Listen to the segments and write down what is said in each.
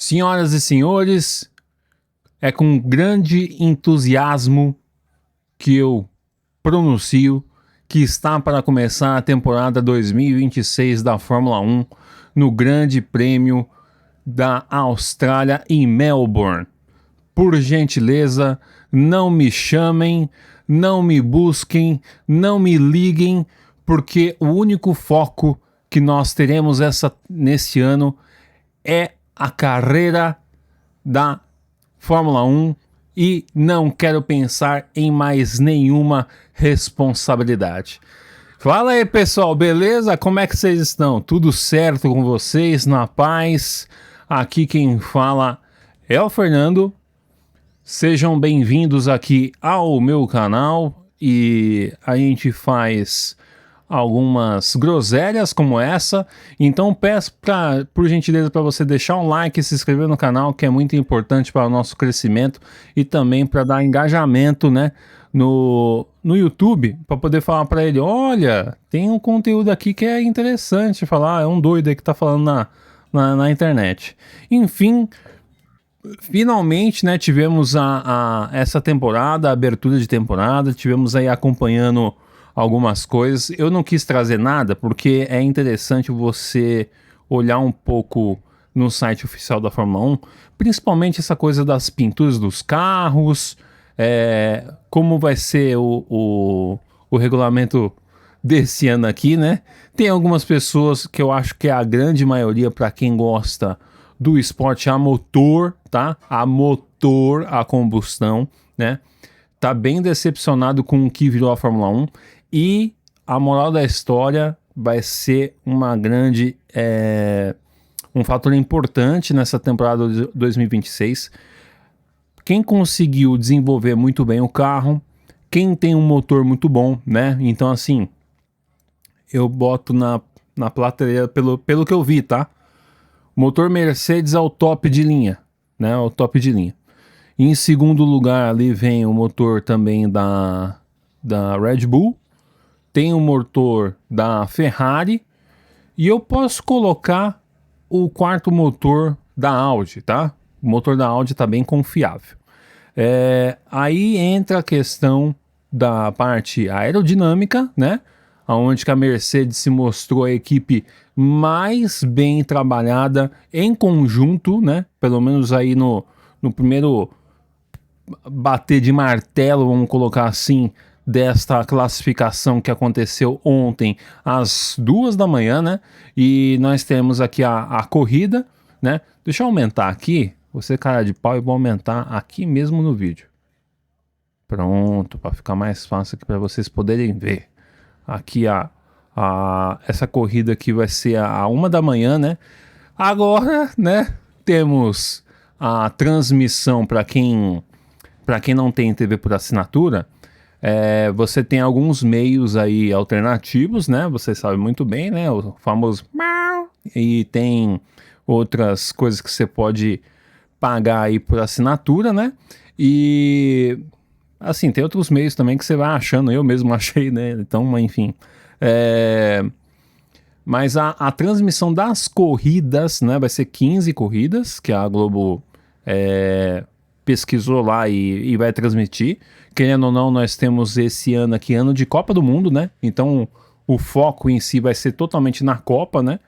Senhoras e senhores, é com grande entusiasmo que eu pronuncio que está para começar a temporada 2026 da Fórmula 1 no Grande Prêmio da Austrália em Melbourne. Por gentileza, não me chamem, não me busquem, não me liguem, porque o único foco que nós teremos nesse ano é a carreira da Fórmula 1 e não quero pensar em mais nenhuma responsabilidade. Fala aí, pessoal, beleza? Como é que vocês estão? Tudo certo com vocês? Na paz? Aqui quem fala é o Fernando. Sejam bem-vindos aqui ao meu canal e a gente faz algumas groselhas como essa, então peço por gentileza para você deixar um like e se inscrever no canal, que é muito importante para o nosso crescimento e também para dar engajamento, né, no YouTube, para poder falar para ele, olha, tem um conteúdo aqui que é interessante, falar, é um doido aí que tá falando na internet. Enfim, finalmente, né, tivemos essa temporada, a abertura de temporada, tivemos aí acompanhando algumas coisas. Eu não quis trazer nada porque é interessante você olhar um pouco no site oficial da Fórmula 1, principalmente essa coisa das pinturas dos carros, como vai ser o regulamento desse ano aqui, né? Tem algumas pessoas que eu acho que é a grande maioria para quem gosta do esporte a motor, tá? A motor, a combustão, né? Tá bem decepcionado com o que virou a Fórmula 1 e a moral da história vai ser um fator importante nessa temporada de 2026. Quem conseguiu desenvolver muito bem o carro, quem tem um motor muito bom, né? Então, assim, eu boto na prateleira pelo que eu vi, tá? O motor Mercedes é o top de linha, né? O top de linha. Em segundo lugar ali vem o motor também da Red Bull. Tem o motor da Ferrari. E eu posso colocar o quarto motor da Audi, tá? O motor da Audi tá bem confiável. Aí entra a questão da parte aerodinâmica, né? Onde que a Mercedes se mostrou a equipe mais bem trabalhada em conjunto, né? Pelo menos aí no primeiro bater de martelo, vamos colocar assim, desta classificação que aconteceu ontem às 2 da manhã, né? E nós temos aqui a corrida, né? Deixa eu aumentar aqui, você cara de pau, e vou aumentar aqui mesmo no vídeo. Pronto, para ficar mais fácil aqui para vocês poderem ver. Aqui essa corrida aqui vai ser a 1 da manhã, né? Agora, né, temos a transmissão para quem não tem TV por assinatura. Você tem alguns meios aí alternativos, né? Você sabe muito bem, né? O famoso e tem outras coisas que você pode pagar aí por assinatura, né? E assim, tem outros meios também que você vai achando, eu mesmo achei, né? Então, enfim. Mas a transmissão das corridas, né? Vai ser 15 corridas que a Globo pesquisou lá e vai transmitir. Querendo ou não, nós temos esse ano aqui, ano de Copa do Mundo, né? Então o foco em si vai ser totalmente na Copa, né?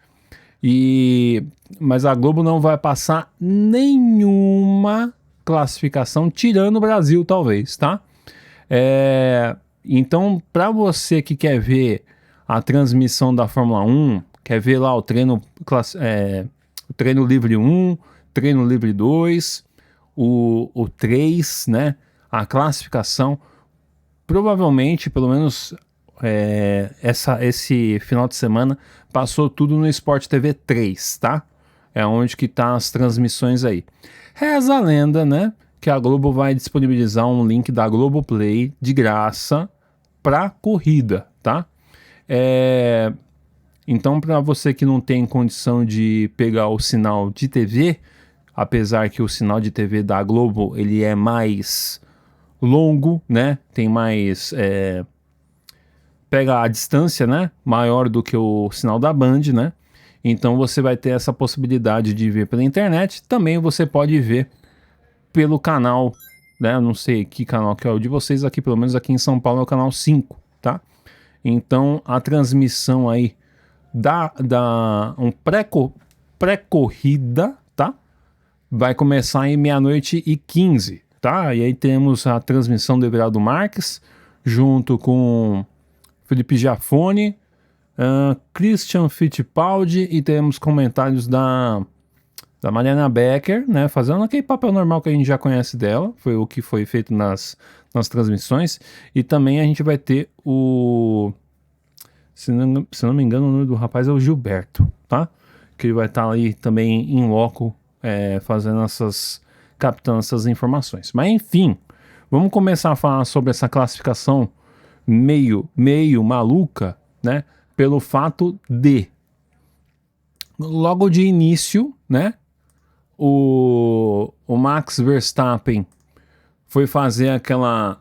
Mas a Globo não vai passar nenhuma classificação, tirando o Brasil, talvez, tá? Então, para você que quer ver a transmissão da Fórmula 1, quer ver lá o treino livre 1, treino livre 2, o 3, né? A classificação, provavelmente, pelo menos esse final de semana, passou tudo no Sport TV 3, tá? É onde que tá as transmissões aí. Reza a lenda, né? Que a Globo vai disponibilizar um link da Globoplay de graça para corrida, tá? Então, para você que não tem condição de pegar o sinal de TV, apesar que o sinal de TV da Globo ele é mais longo, né? Tem mais pega a distância, né? Maior do que o sinal da Band, né? Então você vai ter essa possibilidade de ver pela internet. Também você pode ver pelo canal, né? Eu não sei que canal que é o de vocês, aqui pelo menos aqui em São Paulo é o canal 5, tá? Então a transmissão aí da pré-corrida, tá? Vai começar em 00h15, tá? E aí temos a transmissão do Everaldo Marques, junto com Felipe Giafone, Christian Fittipaldi, e temos comentários da Mariana Becker, né? Fazendo aquele papel normal que a gente já conhece dela, foi o que foi feito nas transmissões. E também a gente vai ter se não me engano, o nome do rapaz é o Gilberto, tá? Que ele vai estar aí também em loco, captando essas informações. Mas enfim, vamos começar a falar sobre essa classificação meio maluca, né? Pelo fato de, logo de início, né? O Max Verstappen foi fazer aquela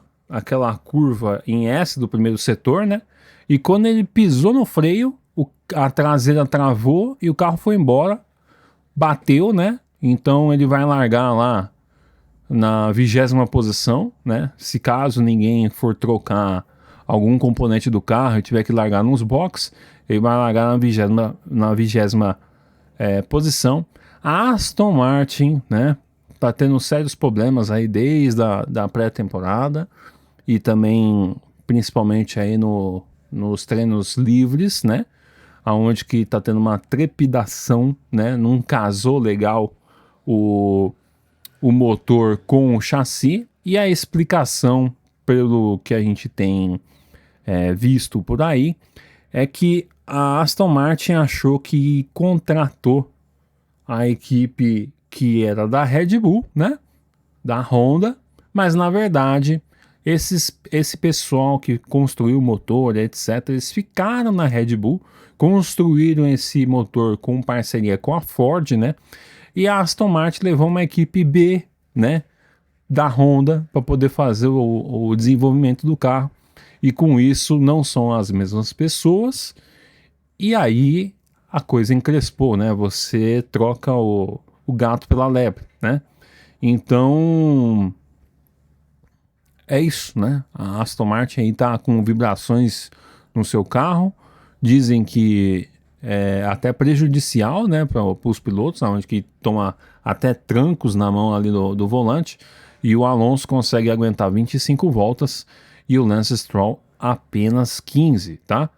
curva em S do primeiro setor, né? E quando ele pisou no freio, a traseira travou e o carro foi embora, bateu, né? Então ele vai largar lá na 20ª posição, né? Se caso ninguém for trocar algum componente do carro e tiver que largar nos boxes, ele vai largar na 20ª posição. A Aston Martin, né? Tá tendo sérios problemas aí desde a pré-temporada e também principalmente aí nos treinos livres, né? Aonde que tá tendo uma trepidação, né? Não casou legal o motor com o chassi, e a explicação, pelo que a gente tem visto por aí, é que a Aston Martin achou que contratou a equipe que era da Red Bull, né? Da Honda, mas na verdade esse pessoal que construiu o motor, etc., eles ficaram na Red Bull, construíram esse motor com parceria com a Ford, né? E a Aston Martin levou uma equipe B, né, da Honda para poder fazer o desenvolvimento do carro. E com isso não são as mesmas pessoas. E aí a coisa encrespou, né? Você troca o gato pela lebre, né? Então é isso, né? A Aston Martin aí tá com vibrações no seu carro. Dizem que é até prejudicial, né, para os pilotos, onde que toma até trancos na mão ali do volante. E o Alonso consegue aguentar 25 voltas e o Lance Stroll apenas 15, tá?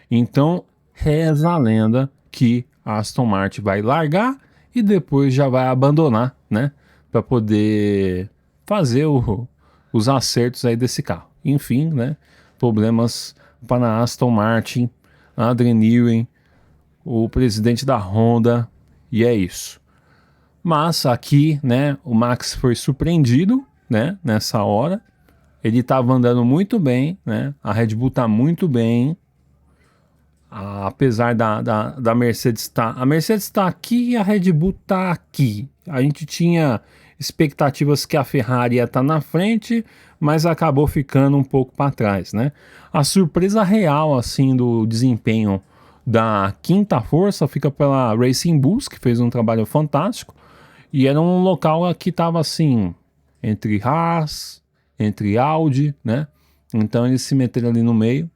Então reza a lenda que a Aston Martin vai largar e depois já vai abandonar, né, para poder fazer os acertos aí desse carro. Enfim, né, problemas para a Aston Martin, Adrian Newey, o presidente da Honda, e é isso. Mas aqui, né, o Max foi surpreendido, né, nessa hora. Ele estava andando muito bem, né? A Red Bull tá muito bem. Apesar da Mercedes estar... A Mercedes está aqui e a Red Bull tá aqui. A gente tinha expectativas que a Ferrari ia estar na frente, mas acabou ficando um pouco para trás, né? A surpresa real, assim, do desempenho da quinta força fica pela Racing Bulls, que fez um trabalho fantástico. E era um local que estava assim, entre Haas, entre Audi, né? Então eles se meteram ali no meio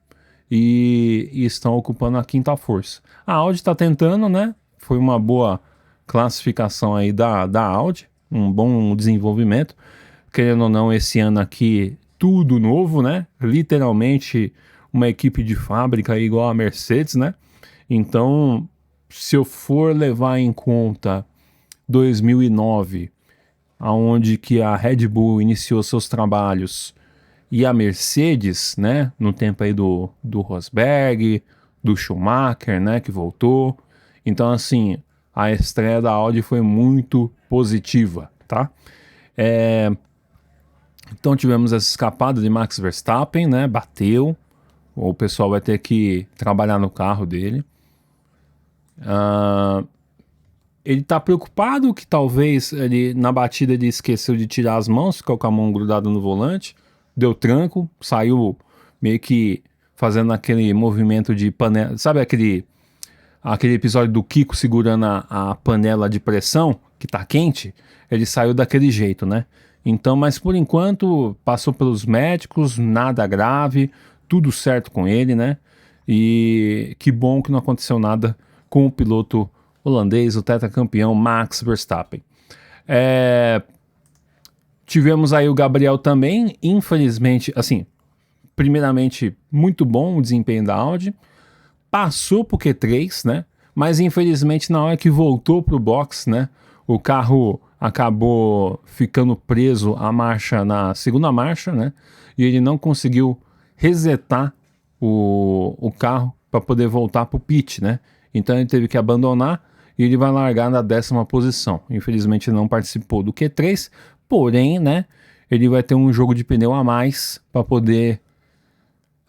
e estão ocupando a quinta força. A Audi está tentando, né? Foi uma boa classificação aí da Audi, um bom desenvolvimento. Querendo ou não, esse ano aqui, tudo novo, né? Literalmente uma equipe de fábrica igual a Mercedes, né? Então, se eu for levar em conta 2009, aonde que a Red Bull iniciou seus trabalhos, e a Mercedes, né, no tempo aí do Rosberg, do Schumacher, né, que voltou. Então, assim, a estreia da Audi foi muito positiva, tá? Então tivemos essa escapada de Max Verstappen, né, bateu. O pessoal vai ter que trabalhar no carro dele. Ele tá preocupado que talvez ele, na batida ele esqueceu de tirar as mãos, ficou com a mão grudada no volante, deu tranco, saiu meio que fazendo aquele movimento de panela, sabe aquele episódio do Kiko segurando a panela de pressão, que tá quente, ele saiu daquele jeito, né? Então, mas por enquanto, passou pelos médicos, nada grave, tudo certo com ele, né? E que bom que não aconteceu nada com o piloto holandês, o tetracampeão Max Verstappen. Tivemos aí o Gabriel também, infelizmente, assim, primeiramente, muito bom o desempenho da Audi, passou pro Q3, né? Mas infelizmente na hora que voltou pro box, né? O carro acabou ficando preso à marcha na segunda marcha, né? E ele não conseguiu resetar o carro para poder voltar pro pit, né? Então ele teve que abandonar e ele vai largar na 10ª posição. Infelizmente ele não participou do Q3, porém, né? Ele vai ter um jogo de pneu a mais para poder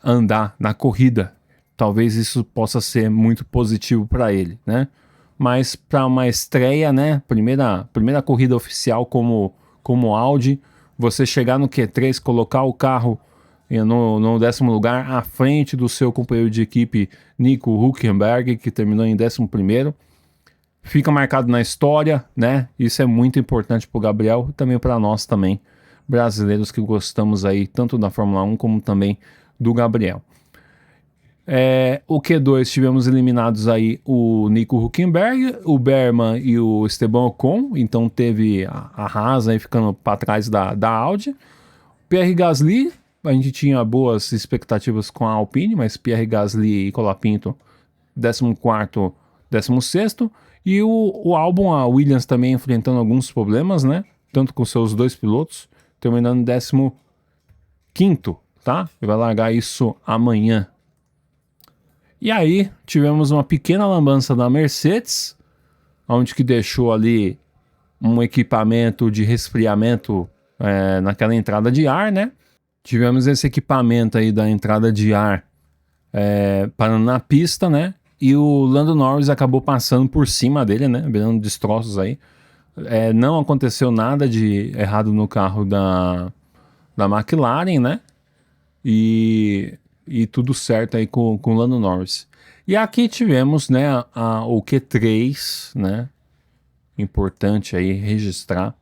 andar na corrida. Talvez isso possa ser muito positivo para ele, né? Mas para uma estreia, né? Primeira corrida oficial como Audi, você chegar no Q3, colocar o carro no 10º lugar, à frente do seu companheiro de equipe, Nico Hülkenberg, que terminou em 11º, fica marcado na história, né? Isso é muito importante para o Gabriel e também para nós também, brasileiros que gostamos aí tanto da Fórmula 1 como também do Gabriel. O Q2 tivemos eliminados aí o Nico Hülkenberg, o Berman e o Esteban Ocon, então teve a Haas aí ficando para trás da Audi. Pierre Gasly, a gente tinha boas expectativas com a Alpine, mas Pierre Gasly e Colapinto 14º, 16º, e o Albon, a Williams também enfrentando alguns problemas, né? Tanto com seus dois pilotos, terminando em 15º, tá? Ele vai largar isso amanhã. E aí, tivemos uma pequena lambança da Mercedes, onde que deixou ali um equipamento de resfriamento naquela entrada de ar, né? Tivemos esse equipamento aí da entrada de ar parando na pista, né? E o Lando Norris acabou passando por cima dele, né? Virando destroços aí. Não aconteceu nada de errado no carro da McLaren, né? E tudo certo aí com o Lando Norris. E aqui tivemos, né, o Q3, né? Importante aí registrar.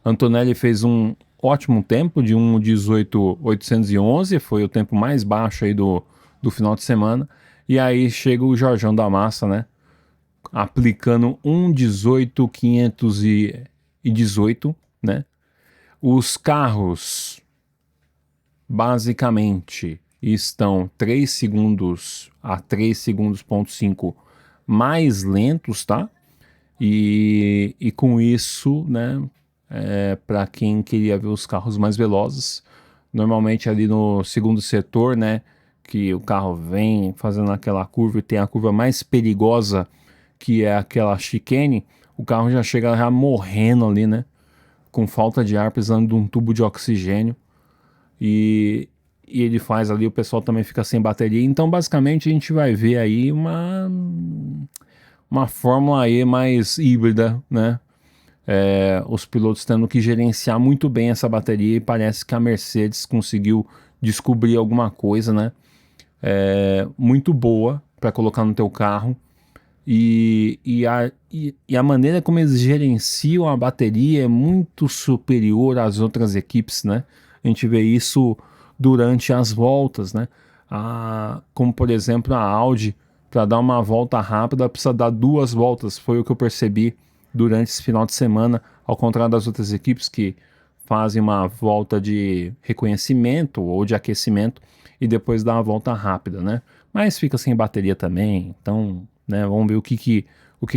Antonelli fez um ótimo tempo de 1:18.811, foi o tempo mais baixo aí do final de semana. E aí chega o Jorjão da Massa, né? Aplicando 1:18.518, né? Os carros basicamente estão 3 segundos a 3 segundos,5 mais lentos, tá? E com isso, né, para quem queria ver os carros mais velozes, normalmente ali no segundo setor, né, que o carro vem fazendo aquela curva e tem a curva mais perigosa, que é aquela chicane, o carro já chega já morrendo ali, né, com falta de ar, precisando de um tubo de oxigênio. E ele faz ali, o pessoal também fica sem bateria. Então, basicamente, a gente vai ver aí uma Fórmula E mais híbrida, né? Os pilotos tendo que gerenciar muito bem essa bateria e parece que a Mercedes conseguiu descobrir alguma coisa, né? Muito boa para colocar no teu carro. E a maneira como eles gerenciam a bateria é muito superior às outras equipes, né? A gente vê isso durante as voltas, né? Como por exemplo a Audi, para dar uma volta rápida precisa dar 2 voltas, foi o que eu percebi durante esse final de semana, ao contrário das outras equipes que fazem uma volta de reconhecimento ou de aquecimento e depois dá uma volta rápida, né? Mas fica sem bateria também, então, né, vamos ver o que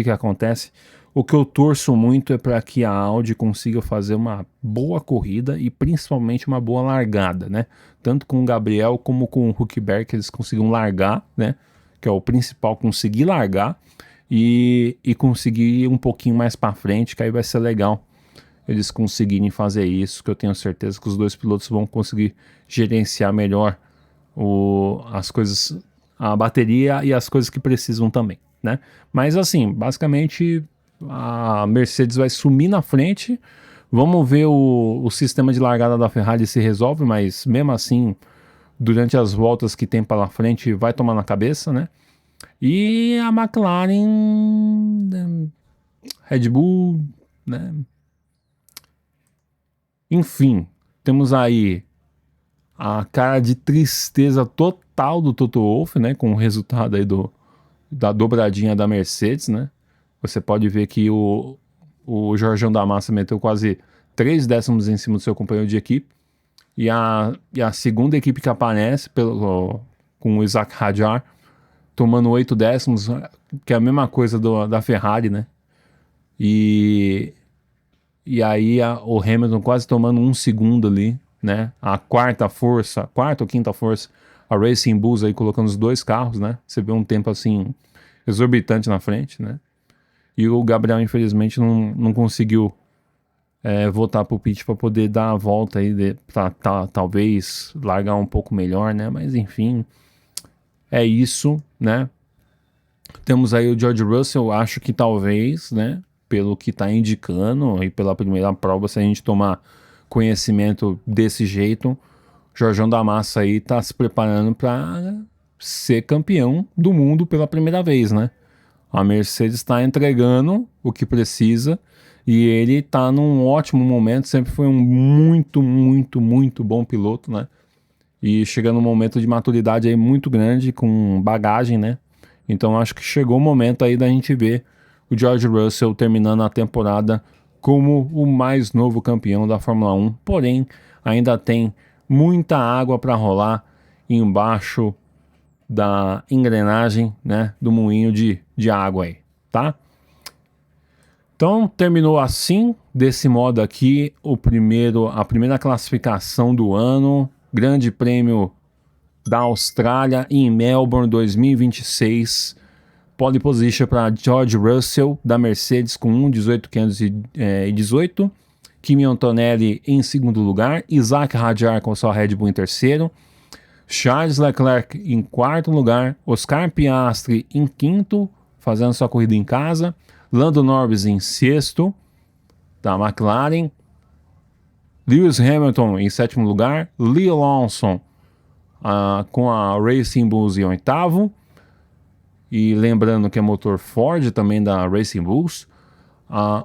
acontece. O que eu torço muito é para que a Audi consiga fazer uma boa corrida e principalmente uma boa largada, né? Tanto com o Gabriel como com o Hülkenberg, que eles consigam largar, né? Que é o principal, conseguir largar e conseguir ir um pouquinho mais para frente, que aí vai ser legal eles conseguirem fazer isso, que eu tenho certeza que os dois pilotos vão conseguir gerenciar melhor as coisas, a bateria e as coisas que precisam também, né? Mas assim, basicamente a Mercedes vai sumir na frente. Vamos ver o sistema de largada da Ferrari se resolve, mas mesmo assim, durante as voltas que tem pela frente, vai tomar na cabeça, né? E a McLaren, Red Bull, né? Enfim, temos aí a cara de tristeza total do Toto Wolff, né? Com o resultado aí da dobradinha da Mercedes, né? Você pode ver que o Jorjão da Massa meteu quase 3 décimos em cima do seu companheiro de equipe. E a segunda equipe que aparece com o Isaac Hadjar tomando 8 décimos, que é a mesma coisa da Ferrari, né? E aí o Hamilton quase tomando 1 segundo ali, né? A quarta ou quinta força, a Racing Bulls aí colocando os 2 carros, né? Você vê um tempo assim exorbitante na frente, né? E o Gabriel, infelizmente, não conseguiu voltar pro pit para poder dar a volta aí, talvez largar um pouco melhor, né? Mas enfim, é isso, né? Temos aí o George Russell, acho que talvez, né? Pelo que tá indicando e pela primeira prova, se a gente tomar conhecimento desse jeito, o Jorjão da Massa aí tá se preparando para ser campeão do mundo pela primeira vez, né? A Mercedes está entregando o que precisa e ele está num ótimo momento. Sempre foi um muito bom piloto, né? E chegando num momento de maturidade aí muito grande, com bagagem, né? Então acho que chegou o momento aí da gente ver o George Russell terminando a temporada como o mais novo campeão da Fórmula 1. Porém, ainda tem muita água para rolar embaixo da engrenagem, né, do moinho de água aí, tá? Então terminou assim, desse modo aqui, a primeira classificação do ano, Grande Prêmio da Austrália em Melbourne 2026, pole position para George Russell da Mercedes com 1:18.518, Kimi Antonelli em segundo lugar, Isaac Hadjar com sua Red Bull em terceiro, Charles Leclerc em quarto lugar, Oscar Piastri em quinto, fazendo sua corrida em casa, Lando Norris em sexto, da McLaren, Lewis Hamilton em sétimo lugar, Leo Lawson com a Racing Bulls em oitavo, e lembrando que é motor Ford também da Racing Bulls,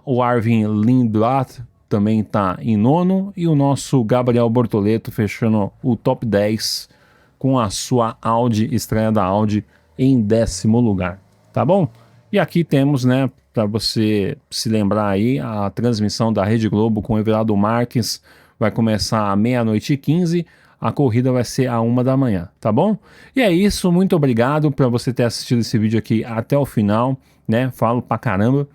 o Arvin Lindblad também está em nono, e o nosso Gabriel Bortoleto fechando o top 10 com a sua Audi, estreia da Audi, em 10º lugar, tá bom? E aqui temos, né, para você se lembrar aí, a transmissão da Rede Globo com o Everaldo Marques vai começar à 00:15, a corrida vai ser à 1 da manhã, tá bom? E é isso, muito obrigado por você ter assistido esse vídeo aqui até o final, né, falo pra caramba,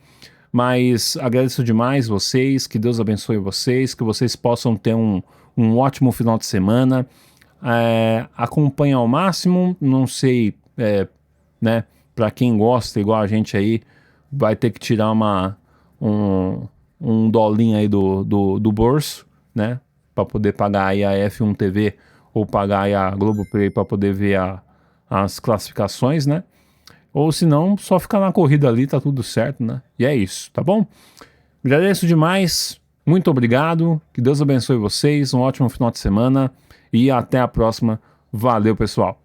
mas agradeço demais vocês, que Deus abençoe vocês, que vocês possam ter um ótimo final de semana. Acompanhe ao máximo, não sei, né, para quem gosta igual a gente aí, vai ter que tirar um dolinho aí do bolso, né, para poder pagar aí a F1 TV ou pagar aí a Globoplay para poder ver as classificações, né, ou se não, só ficar na corrida ali, tá tudo certo, né, e é isso, tá bom? Agradeço demais, muito obrigado, que Deus abençoe vocês, um ótimo final de semana e até a próxima. Valeu, pessoal!